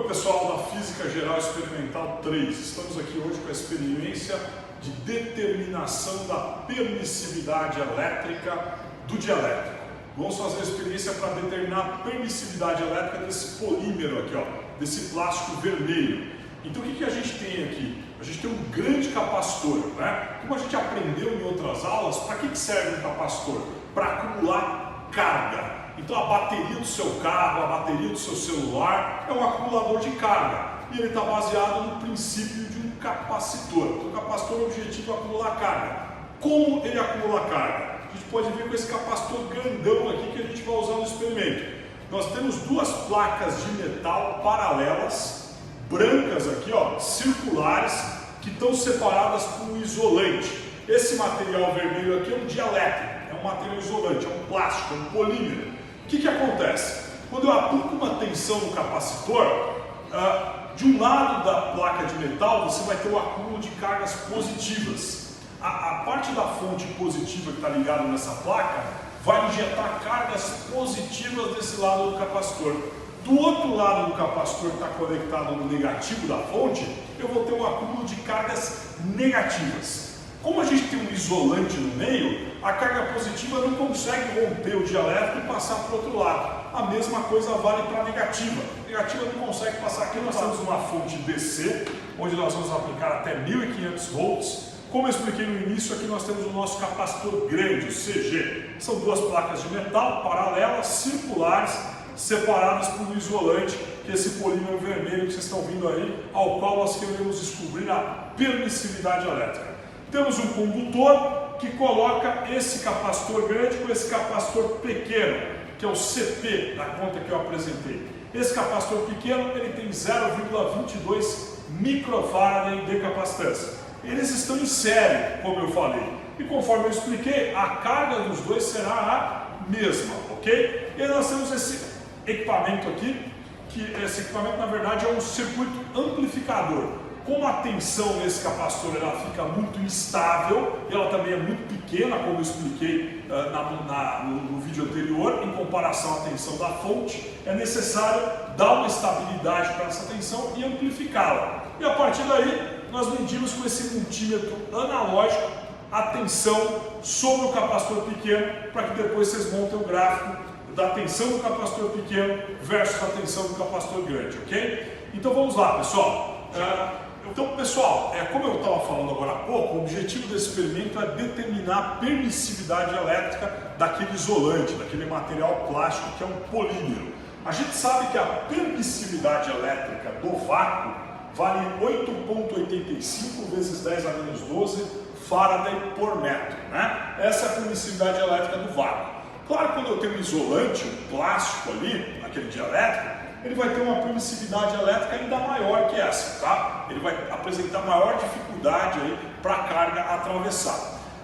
Oi pessoal da Física Geral Experimental 3, estamos aqui hoje com a experiência de determinação da permissividade elétrica do dielétrico. Vamos fazer a experiência para determinar a permissividade elétrica desse polímero aqui, ó, desse plástico vermelho. Então o que a gente tem aqui? A gente tem um grande capacitor, né? Como a gente aprendeu em outras aulas, para que serve um capacitor? Para acumular carga. Então a bateria do seu carro, a bateria do seu celular é um acumulador de carga e ele está baseado no princípio de um capacitor. Então, o capacitor, o objetivo é acumular carga. Como ele acumula carga? A gente pode ver com esse capacitor grandão aqui que a gente vai usar no experimento. Nós temos duas placas de metal paralelas, brancas aqui, ó, circulares, que estão separadas por um isolante. Esse material vermelho aqui é um dielétrico, é um material isolante, é um plástico, é um polímero. O que acontece? Quando eu aplico uma tensão no capacitor, de um lado da placa de metal você vai ter o acúmulo de cargas positivas. A parte da fonte positiva que está ligada nessa placa vai injetar cargas positivas desse lado do capacitor. Do outro lado do capacitor que está conectado no negativo da fonte, eu vou ter um acúmulo de cargas negativas. Como a gente tem um isolante no meio, a carga positiva não consegue romper o dielétrico e passar para o outro lado. A mesma coisa vale para a negativa. A negativa não consegue passar. Aqui nós temos uma fonte DC, onde nós vamos aplicar até 1500 volts. Como eu expliquei no início, aqui nós temos o nosso capacitor grande, o CG. São duas placas de metal paralelas, circulares, separadas por um isolante, que é esse polímero vermelho que vocês estão vendo aí, ao qual nós queremos descobrir a permissividade elétrica. Temos um condutor que coloca esse capacitor grande com esse capacitor pequeno, que é o CP da conta que eu apresentei. Esse capacitor pequeno ele tem 0,22 microfarad de capacitância. Eles estão em série, como eu falei. E conforme eu expliquei, a carga dos dois será a mesma, ok? E aí nós temos esse equipamento aqui, que esse equipamento na verdade é um circuito amplificador. Como a tensão nesse capacitor ela fica muito instável, ela também é muito pequena, como eu expliquei no vídeo anterior, em comparação à tensão da fonte, é necessário dar uma estabilidade para essa tensão e amplificá-la. E a partir daí, nós medimos com esse multímetro analógico a tensão sobre o capacitor pequeno, para que depois vocês montem o gráfico da tensão do capacitor pequeno versus a tensão do capacitor grande, ok? Então vamos lá, pessoal. Então, pessoal, como eu estava falando agora há pouco, o objetivo desse experimento é determinar a permissividade elétrica daquele isolante, daquele material plástico que é um polímero. A gente sabe que a permissividade elétrica do vácuo vale 8,85 vezes 10 a menos 12 Faraday por metro, né? Essa é a permissividade elétrica do vácuo. Claro, quando eu tenho um isolante, um plástico ali, aquele dielétrico, ele vai ter uma permissividade elétrica ainda maior que essa, tá? Ele vai apresentar maior dificuldade aí para a carga atravessar.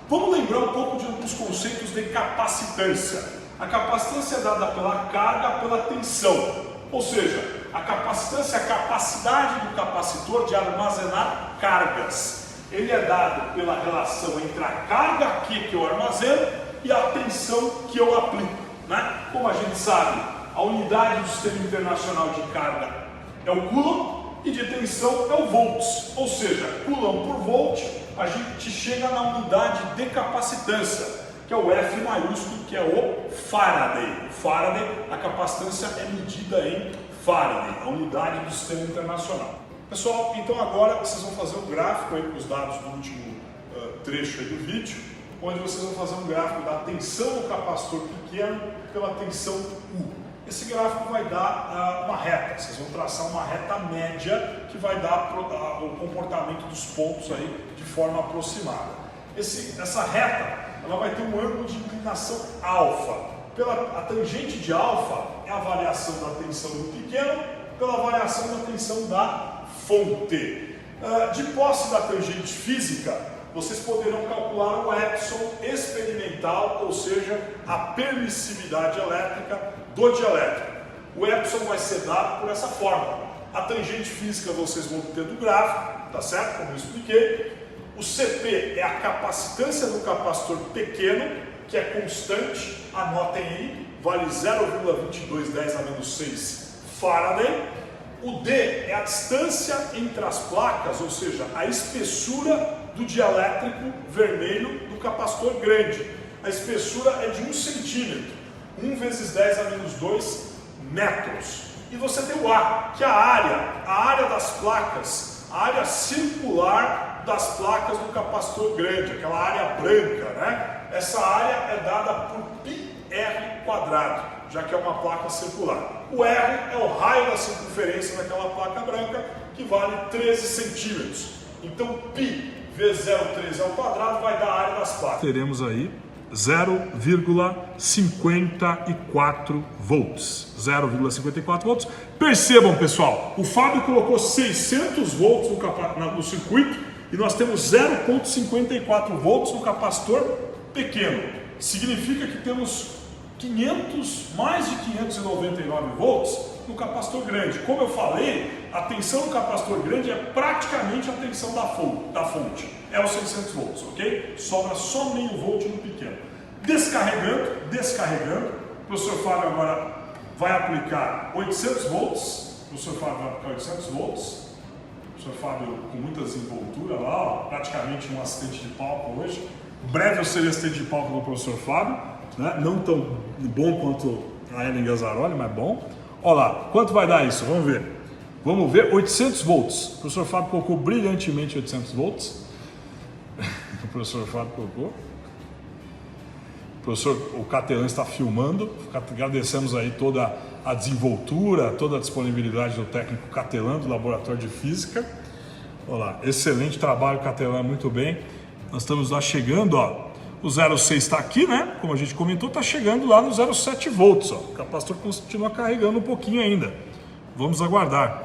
Vamos lembrar um pouco dos conceitos de capacitância. A capacitância é dada pela carga, pela tensão. Ou seja, a capacitância é a capacidade do capacitor de armazenar cargas. Ele é dado pela relação entre a carga aqui que eu armazeno e a tensão que eu aplico, né? Como a gente sabe, a unidade do Sistema Internacional de Carga é o Coulomb e de tensão é o volts. Ou seja, Coulomb por volt, a gente chega na unidade de capacitância, que é o F maiúsculo, que é o Faraday. O Faraday, a capacitância é medida em Faraday, a unidade do Sistema Internacional. Pessoal, então agora vocês vão fazer um gráfico aí com os dados do último trecho aí do vídeo, onde vocês vão fazer um gráfico da tensão do capacitor pequeno pela tensão U. Esse gráfico vai dar uma reta, vocês vão traçar uma reta média que vai dar o comportamento dos pontos aí de forma aproximada. Essa reta ela vai ter um ângulo de inclinação alfa. A tangente de alfa é a variação da tensão do pequeno pela variação da tensão da fonte. De posse da tangente física, vocês poderão calcular o epsilon experimental, ou seja, a permissividade elétrica do dielétrico. O epsilon vai ser dado por essa forma. A tangente física vocês vão ter do gráfico, tá certo? Como eu expliquei. O CP é a capacitância do capacitor pequeno, que é constante, anotem aí, vale 0,22 10 a menos 6 Faraday. O D é a distância entre as placas, ou seja, a espessura do dielétrico vermelho do capacitor grande. A espessura é de 1 centímetro, 1 vezes 10 a menos 2 metros. E você tem o A, que é a área das placas, a área circular das placas do capacitor grande, aquela área branca, né? Essa área é dada por πr², já que é uma placa circular. O R é o raio da circunferência daquela placa branca, que vale 13 centímetros. Então, π vezes 0,13 ao quadrado vai dar a área das placas. Teremos aí 0,54 volts. 0,54 volts. Percebam, pessoal, o Fábio colocou 600 volts no circuito e nós temos 0,54 volts no capacitor pequeno. Significa que temos mais de 599 volts no capacitor grande. Como eu falei, a tensão do capacitor grande é praticamente a tensão da fonte. É os 600 volts, ok? Sobra só meio volt no pequeno. Descarregando, o professor Fábio agora vai aplicar 800 volts. O professor Fábio vai aplicar 800 volts. O professor Fábio com muita desenvoltura lá, ó, praticamente um assistente de palco hoje. Em breve eu serei assistente de palco do professor Fábio, né? Não tão bom quanto a Ellen Gazzaroli, mas bom. Olha lá, quanto vai dar isso? Vamos ver. Vamos ver, 800 volts. O professor Fábio colocou brilhantemente 800 volts. O professor Fábio colocou. O Catelan está filmando. Agradecemos aí toda a desenvoltura, toda a disponibilidade do técnico Catelan, do Laboratório de Física. Olha lá, excelente trabalho, Catelan, muito bem. Nós estamos lá chegando, ó. O 0,6 está aqui, né? Como a gente comentou, está chegando lá no 0,7 volts. Ó. O capacitor continua carregando um pouquinho ainda. Vamos aguardar.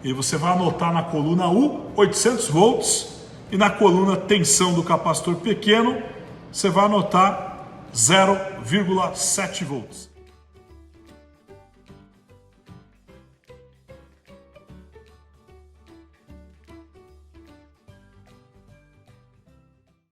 E você vai anotar na coluna U, 800 volts. E na coluna tensão do capacitor pequeno, você vai anotar 0,7 volts.